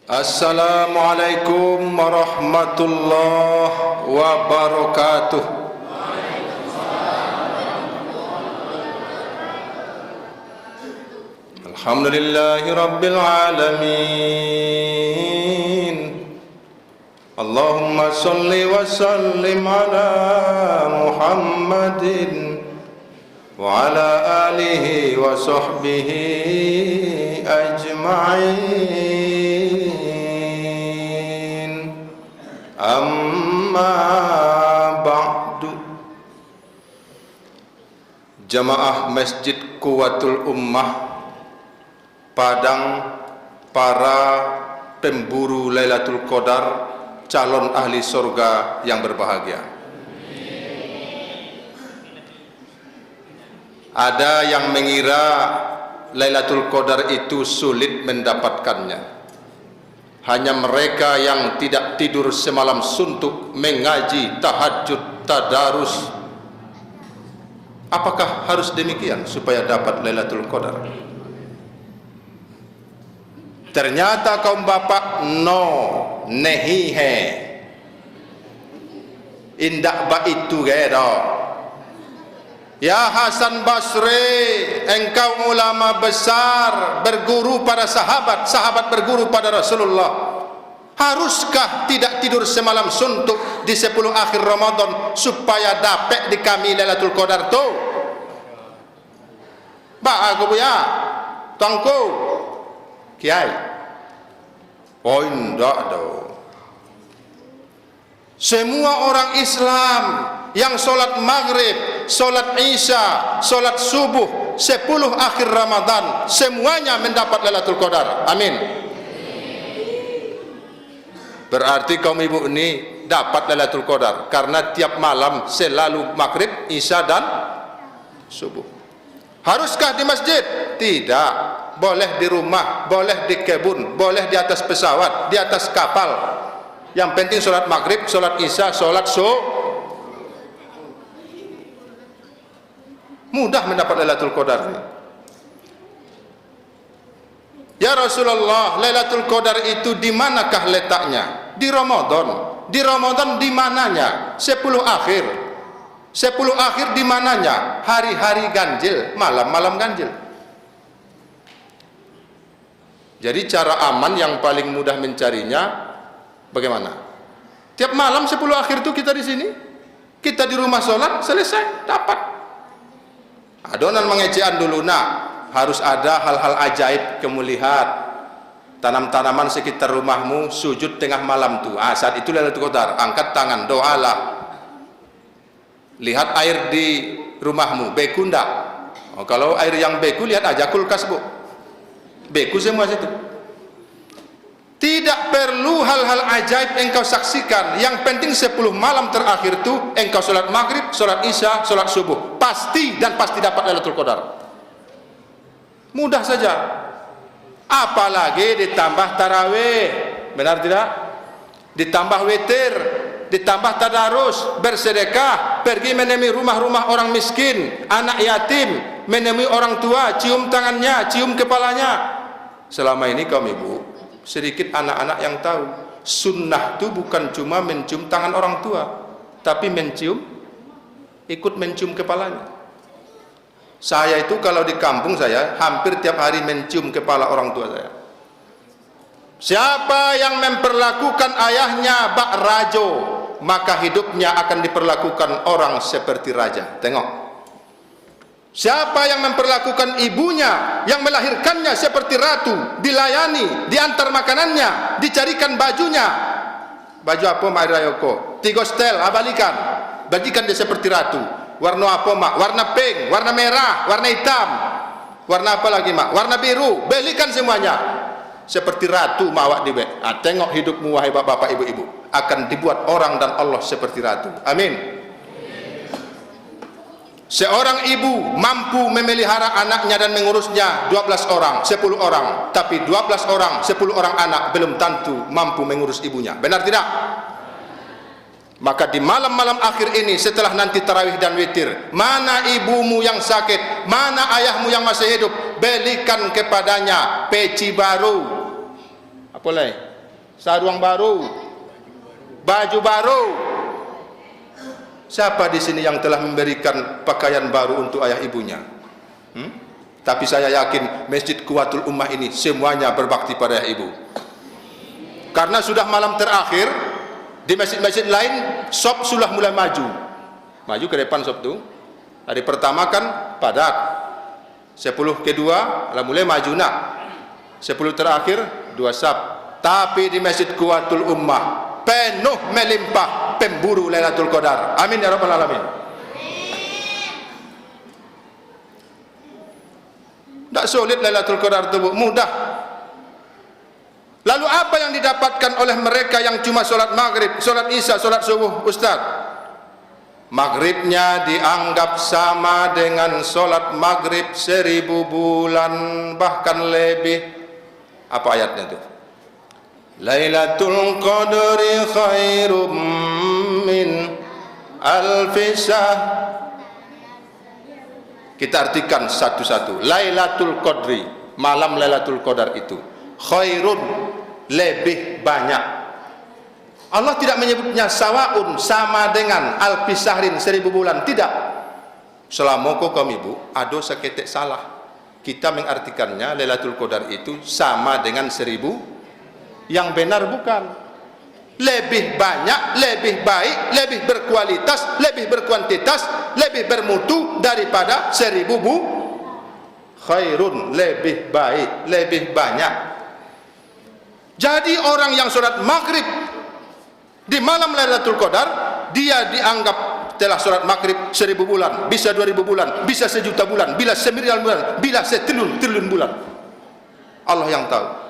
Assalamualaikum warahmatullahi wabarakatuh. Alhamdulillahi rabbil alamin. Allahumma salli wa sallim ala Muhammadin wa ala alihi wa sahbihi ajma'in. Amma ba'du. Jamaah Masjid Quwwatul Ummah Padang, para pemburu Lailatul Qadar, calon ahli surga yang berbahagia. Ada yang mengira Lailatul Qadar itu sulit mendapatkannya. Hanya mereka yang tidak tidur semalam suntuk mengaji, tahajud, tadarus. Apakah harus demikian supaya dapat Lailatul Qadar? Ternyata kaum bapak no nehi he indak ba itu gedo. Ya Hasan Basri, engkau ulama besar, berguru pada sahabat, sahabat berguru pada Rasulullah. Haruskah tidak tidur semalam suntuk di 10 akhir Ramadan supaya dapat di kami Lailatul Qadar tu? Ba aku ya, tangku kiai. Oh indak do. Semua orang Islam yang solat maghrib, solat isya, solat subuh 10 akhir Ramadan semuanya mendapat Lailatul Qadar. Amin. Berarti kaum ibu ini dapat Lailatul Qadar karena tiap malam selalu maghrib, isya dan subuh. Haruskah di masjid? Tidak. Boleh di rumah, boleh di kebun, boleh di atas pesawat, di atas kapal. Yang penting solat maghrib, solat isya, solat mudah mendapat Lailatul Qadar. Ya Rasulullah, Lailatul Qadar itu di manakah letaknya? Di Ramadan. Di Ramadan di mananya? 10 akhir. 10 akhir di mananya? Hari-hari ganjil, malam-malam ganjil. Jadi cara aman yang paling mudah mencarinya bagaimana? Tiap malam 10 akhir itu kita di sini, kita di rumah sholat, selesai, dapat. Adonan mengecehan dulu, harus ada hal-hal ajaib kamu lihat. Tanam-tanaman sekitar rumahmu sujud tengah malam tuh. Saat itu Lailatul Qadar, angkat tangan, doalah. Lihat air di rumahmu, beku ndak? Oh, kalau air yang beku lihat aja kulkas bu, beku semua situ. Tidak perlu hal-hal ajaib engkau saksikan. Yang penting 10 malam terakhir itu engkau sholat maghrib, sholat isya, sholat subuh. Pasti dan pasti dapat Lailatul Qadar. Mudah saja. Apalagi ditambah tarawih, benar tidak? Ditambah witir, ditambah tadarus, bersedekah, pergi menemui rumah-rumah orang miskin, anak yatim, menemui orang tua, cium tangannya, cium kepalanya. Selama ini kaum ibu, sedikit anak-anak yang tahu sunnah itu bukan cuma mencium tangan orang tua, tapi mencium, ikut mencium kepalanya. Saya itu kalau di kampung saya hampir tiap hari mencium kepala orang tua saya. Siapa yang memperlakukan ayahnya bak rajo, maka hidupnya akan diperlakukan orang seperti raja. Tengok. Siapa yang memperlakukan ibunya yang melahirkannya seperti ratu, dilayani, diantar makanannya, dicarikan bajunya. Baju apa mak Rayoko? 3 setel, abalikan. Bagikan dia seperti ratu. Warna apa mak? Warna pink, warna merah, warna hitam. Warna apa lagi mak? Warna biru. Belikan semuanya. Seperti ratu mawak dibe. Tengok hidupmu wahai bapak ibu-ibu, akan dibuat orang dan Allah seperti ratu. Amin. Seorang ibu mampu memelihara anaknya dan mengurusnya 12 orang, 10 orang. Tapi 12 orang, 10 orang anak belum tentu mampu mengurus ibunya. Benar tidak? Maka di malam-malam akhir ini, setelah nanti tarawih dan witir, mana ibumu yang sakit, mana ayahmu yang masih hidup, belikan kepadanya peci baru, apa lagi, sarung baru, baju baru. Siapa di sini yang telah memberikan pakaian baru untuk ayah ibunya? Tapi saya yakin Masjid Quwwatul Ummah ini semuanya berbakti pada ayah ibu. Karena sudah malam terakhir, di masjid-masjid lain sop sudah mulai maju ke depan. Sop itu hari pertama kan padat, 10 kedua lah mulai maju nak, 10 terakhir 2 sap. Tapi di Masjid Quwwatul Ummah penuh melimpah pemburu Lailatul Qadar. Amin ya rabbal alamin. Tak sulit Lailatul Qadar itu, mudah. Lalu apa yang didapatkan oleh mereka yang cuma sholat maghrib, sholat isya, sholat subuh, Ustaz? Maghribnya dianggap sama dengan sholat maghrib 1000 bulan, bahkan lebih. Apa ayatnya itu? Lailatul Qadri khairum min alfi syahr. Kita artikan satu-satu. Lailatul Qadri, malam Lailatul Qadar itu khairun, lebih banyak. Allah tidak menyebutnya sawaun, sama dengan alfi syahrin, 1000 bulan, tidak. Selama kaum ibu ada seketek salah, kita mengartikannya Lailatul Qadar itu sama dengan 1000. Yang benar bukan. Lebih banyak, lebih baik, lebih berkualitas, lebih berkuantitas, lebih bermutu daripada 1000 khairun, lebih baik, lebih banyak. Jadi orang yang sholat maghrib di malam Lailatul Qadar, dia dianggap telah sholat maghrib 1000 bulan, bisa 2000 bulan, bisa 1.000.000 bulan, bila 9 bulan, bila 1.000.000.000 bulan. Allah yang tahu.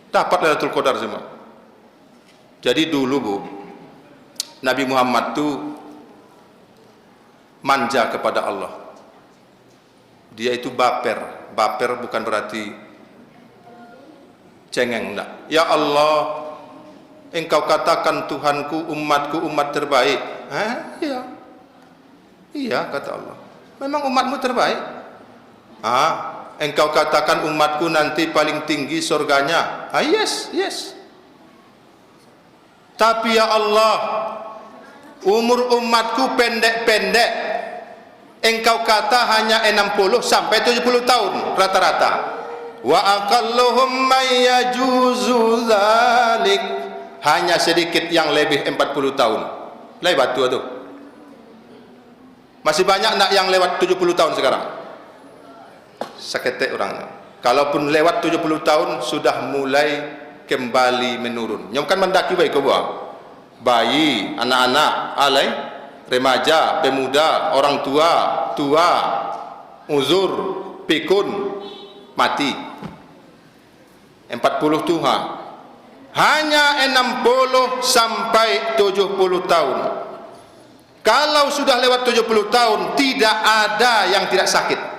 Dapat Lailatul Qadar semua. Jadi dulu Bu, Nabi Muhammad tu manja kepada Allah. Dia itu baper. Baper bukan berarti cengeng, enggak. Ya Allah, Engkau katakan Tuhanku, umatku umat terbaik. Iya. Iya kata Allah. Memang umatmu terbaik. Engkau katakan umatku nanti paling tinggi surganya. Yes, yes. Tapi ya Allah, umur umatku pendek-pendek. Engkau kata hanya 60 sampai 70 tahun rata-rata. Wa aqalluhum may yajuzu dzalik. Hanya sedikit yang lebih 40 tahun. Lewat tuh. Masih banyak nak yang lewat 70 tahun sekarang. Seketek orangnya. Kalaupun lewat 70 tahun sudah mulai kembali menurun. Yang kan mendaki baik kau buat. Bayi, anak-anak, alai, remaja, pemuda, orang tua, uzur, pikun, mati. 40 Tuhan. Hanya 60 sampai 70 tahun. Kalau sudah lewat 70 tahun, tidak ada yang tidak sakit.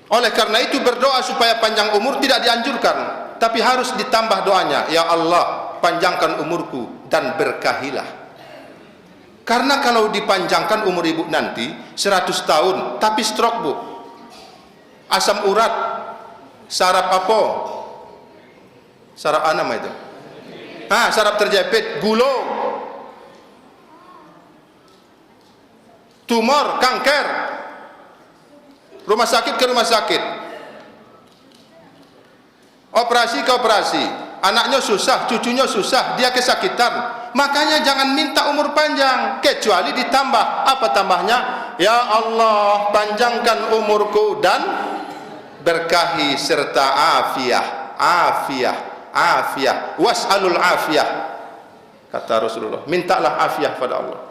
Oleh karena itu berdoa supaya panjang umur tidak dianjurkan, tapi harus ditambah doanya, ya Allah panjangkan umurku dan berkahilah. Karena kalau dipanjangkan umur ibu nanti 100 tahun tapi stroke Bu, asam urat, saraf apa, saraf anam itu, saraf terjepit, gula, tumor, kanker, rumah sakit ke rumah sakit, operasi ke operasi, anaknya susah, cucunya susah, dia kesakitan. Makanya jangan minta umur panjang, kecuali ditambah. Apa tambahnya? Ya Allah panjangkan umurku dan berkahi serta afiyah, was'alul afiyah, kata Rasulullah, mintalah afiyah pada Allah.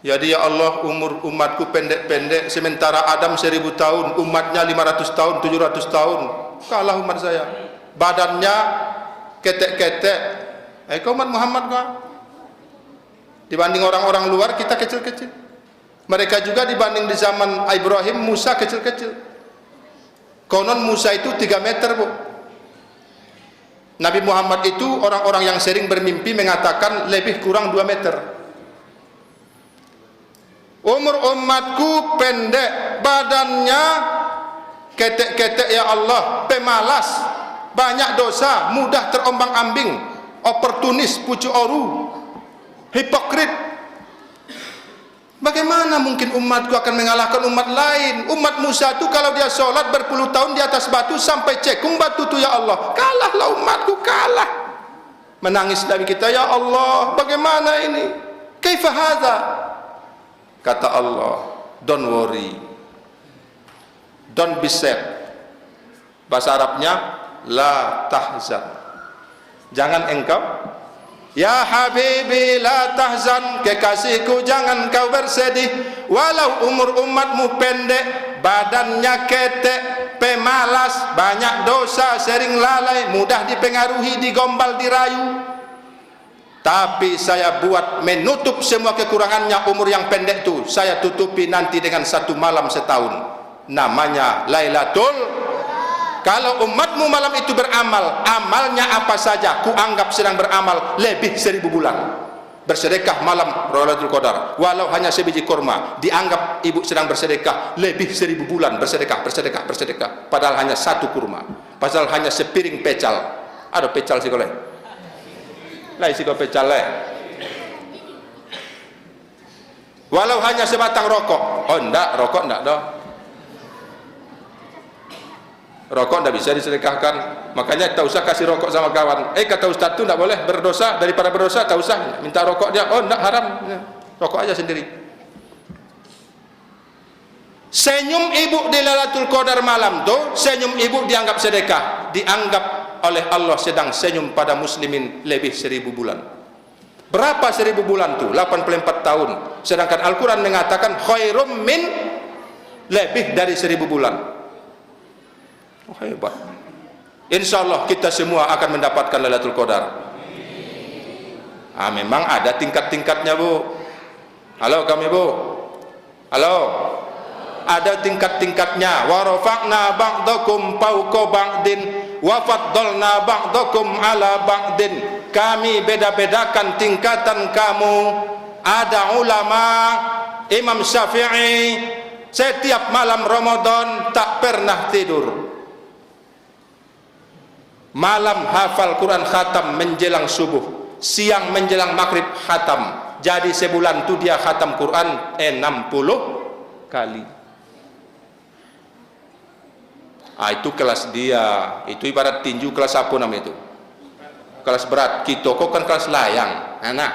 Jadi ya Allah umur umatku pendek-pendek, sementara Adam 1000 tahun, umatnya 500 tahun, 700 tahun. Kalah umat saya. Badannya ketek-ketek. Kau umat Muhammad kah? Dibanding orang-orang luar kita kecil-kecil. Mereka juga dibanding di zaman Ibrahim, Musa kecil-kecil. Konon Musa itu 3 meter, Bu. Nabi Muhammad itu orang-orang yang sering bermimpi mengatakan lebih kurang 2 meter. Umur umatku pendek, badannya ketek-ketek ya Allah, pemalas, banyak dosa, mudah terombang-ambing, oportunis, pucu oru, hipokrit. Bagaimana mungkin umatku akan mengalahkan umat lain? Umat Musa itu kalau dia sholat berpuluh tahun di atas batu sampai cekung batu itu, ya Allah, kalahlah umatku, kalah. Menangis Nabi kita, ya Allah, bagaimana ini? Kaifa hadza? Kata Allah, don't worry, don't be sad. Bahasa Arabnya, la tahzan, jangan engkau. Ya Habibi la tahzan, kekasihku jangan kau bersedih. Walau umur umatmu pendek, badannya ketek, pemalas, banyak dosa, sering lalai, mudah dipengaruhi, digombal, dirayu. Tapi saya buat menutup semua kekurangannya umur yang pendek itu. Saya tutupi nanti dengan 1 malam setahun. Namanya Lailatul. Kalau umatmu malam itu beramal, amalnya apa saja, ku anggap sedang beramal lebih 1000 bulan. Bersedekah malam Lailatul Qadar, walau hanya sebiji kurma, dianggap ibu sedang bersedekah lebih 1000 bulan. Bersedekah, bersedekah, bersedekah. Padahal hanya 1 kurma, padahal hanya sepiring pecal. Ada pecal sih koleh, lai sih pecal leh. Walau hanya sebatang rokok, oh enggak, rokok enggak dong. Rokok tidak bisa disedekahkan, makanya tak usah kasih rokok sama kawan. Kata Ustaz tu tidak boleh, berdosa, daripada berdosa tak usah minta rokok dia. Oh tidak, haram, rokok aja sendiri. Senyum ibu di Lailatul Qadar malam tu, senyum ibu dianggap sedekah, dianggap oleh Allah sedang senyum pada muslimin lebih 1000 bulan. Berapa 1000 bulan tu? 84 tahun. Sedangkan Al-Quran mengatakan khairum min, lebih dari 1000 bulan. Oh, hebat. Insyaallah kita semua akan mendapatkan Lailatul Qadar. Memang ada tingkat-tingkatnya, Bu. Halo kami, Bu. Halo. Ada tingkat-tingkatnya. Wa rafa'na ba'dakum fawqa ba'din wa faddalna ba'dakum 'ala ba'din. Kami beda-bedakan tingkatan kamu. Ada ulama, Imam Syafi'i, setiap malam Ramadan tak pernah tidur. Malam hafal Quran khatam menjelang subuh, siang menjelang maghrib khatam. Jadi sebulan itu dia khatam Quran 60 kali. Itu kelas dia. Itu ibarat tinju kelas apa namanya itu? Kelas berat. Kita kok kan kelas layang, anak.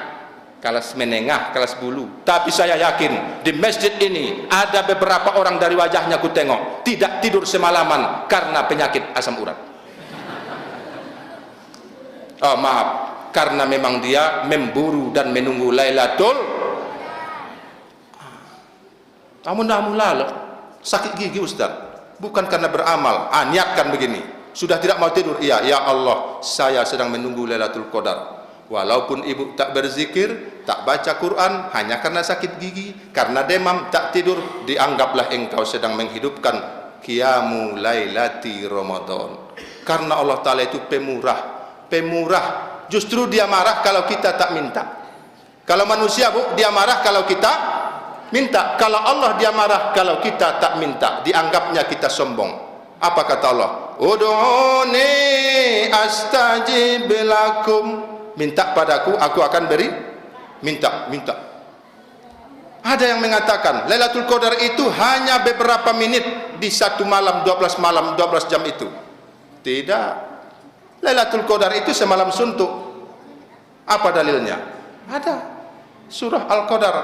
Kelas menengah, kelas bulu. Tapi saya yakin di masjid ini ada beberapa orang dari wajahnya ku tengok tidak tidur semalaman karena penyakit asam urat. Oh maaf, karena memang dia memburu dan menunggu Lailatul. Namun lalu sakit gigi Ustaz, bukan karena beramal. Niatkan begini, sudah tidak mau tidur, iya, ya Allah, saya sedang menunggu Lailatul Qadar. Walaupun ibu tak berzikir, tak baca Quran, hanya karena sakit gigi, karena demam, tak tidur, dianggaplah engkau sedang menghidupkan Qiyamu Lailati Ramadan. Karena Allah Ta'ala itu pemurah. Justru dia marah kalau kita tak minta. Kalau manusia, Bu, dia marah kalau kita minta. Kalau Allah dia marah kalau kita tak minta, dianggapnya kita sombong. Apa kata Allah? Ud'uni astajib lakum. Minta padaku, aku akan beri. Minta. Ada yang mengatakan Lailatul Qadar itu hanya beberapa menit di 1 malam, 12 malam, 12 jam itu. Tidak. Lailatul Qadar itu semalam suntuk. Apa dalilnya? Ada. Surah Al-Qadar.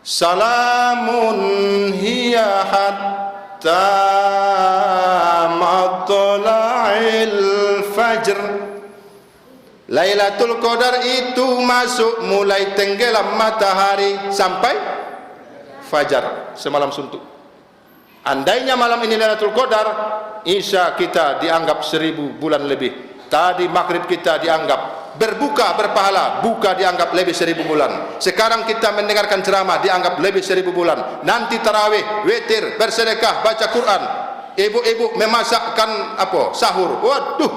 Salamun hiya hatta matla'il fajr. Lailatul Qadar itu masuk mulai tenggelam matahari sampai fajar, semalam suntuk. Andainya malam ini Lailatul Qadar, Isya kita dianggap 1000 bulan lebih. Tadi maghrib kita dianggap berbuka berpahala, buka dianggap lebih 1000 bulan. Sekarang kita mendengarkan ceramah dianggap lebih 1000 bulan. Nanti tarawih, witir, bersedekah, baca Quran. Ibu-ibu memasakkan sahur. Waduh,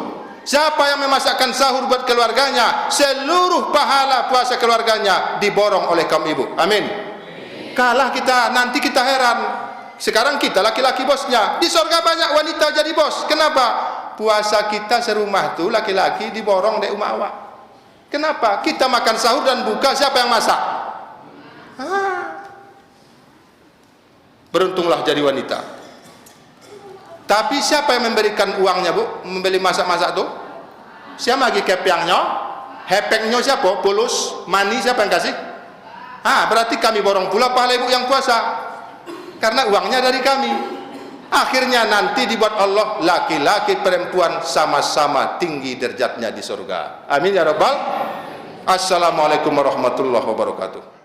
siapa yang memasakkan sahur buat keluarganya, seluruh pahala puasa keluarganya diborong oleh kaum ibu. Amin. Kalah kita, nanti kita heran. Sekarang kita laki-laki bosnya, di surga banyak wanita jadi bos. Kenapa? Puasa kita serumah tuh laki-laki diborong dek umah awak. Kenapa? Kita makan sahur dan buka, siapa yang masak? Beruntunglah jadi wanita. Tapi siapa yang memberikan uangnya, Bu? Membeli masak-masak tuh? Siapa lagi kepiangnya? Hepengnya siapa? Pulus, mani siapa yang kasih? Berarti kami borong pula pahala ibu yang puasa. Karena uangnya dari kami. Akhirnya nanti dibuat Allah, laki-laki perempuan sama-sama tinggi derajatnya di surga. Amin ya rabbal. Assalamualaikum warahmatullahi wabarakatuh.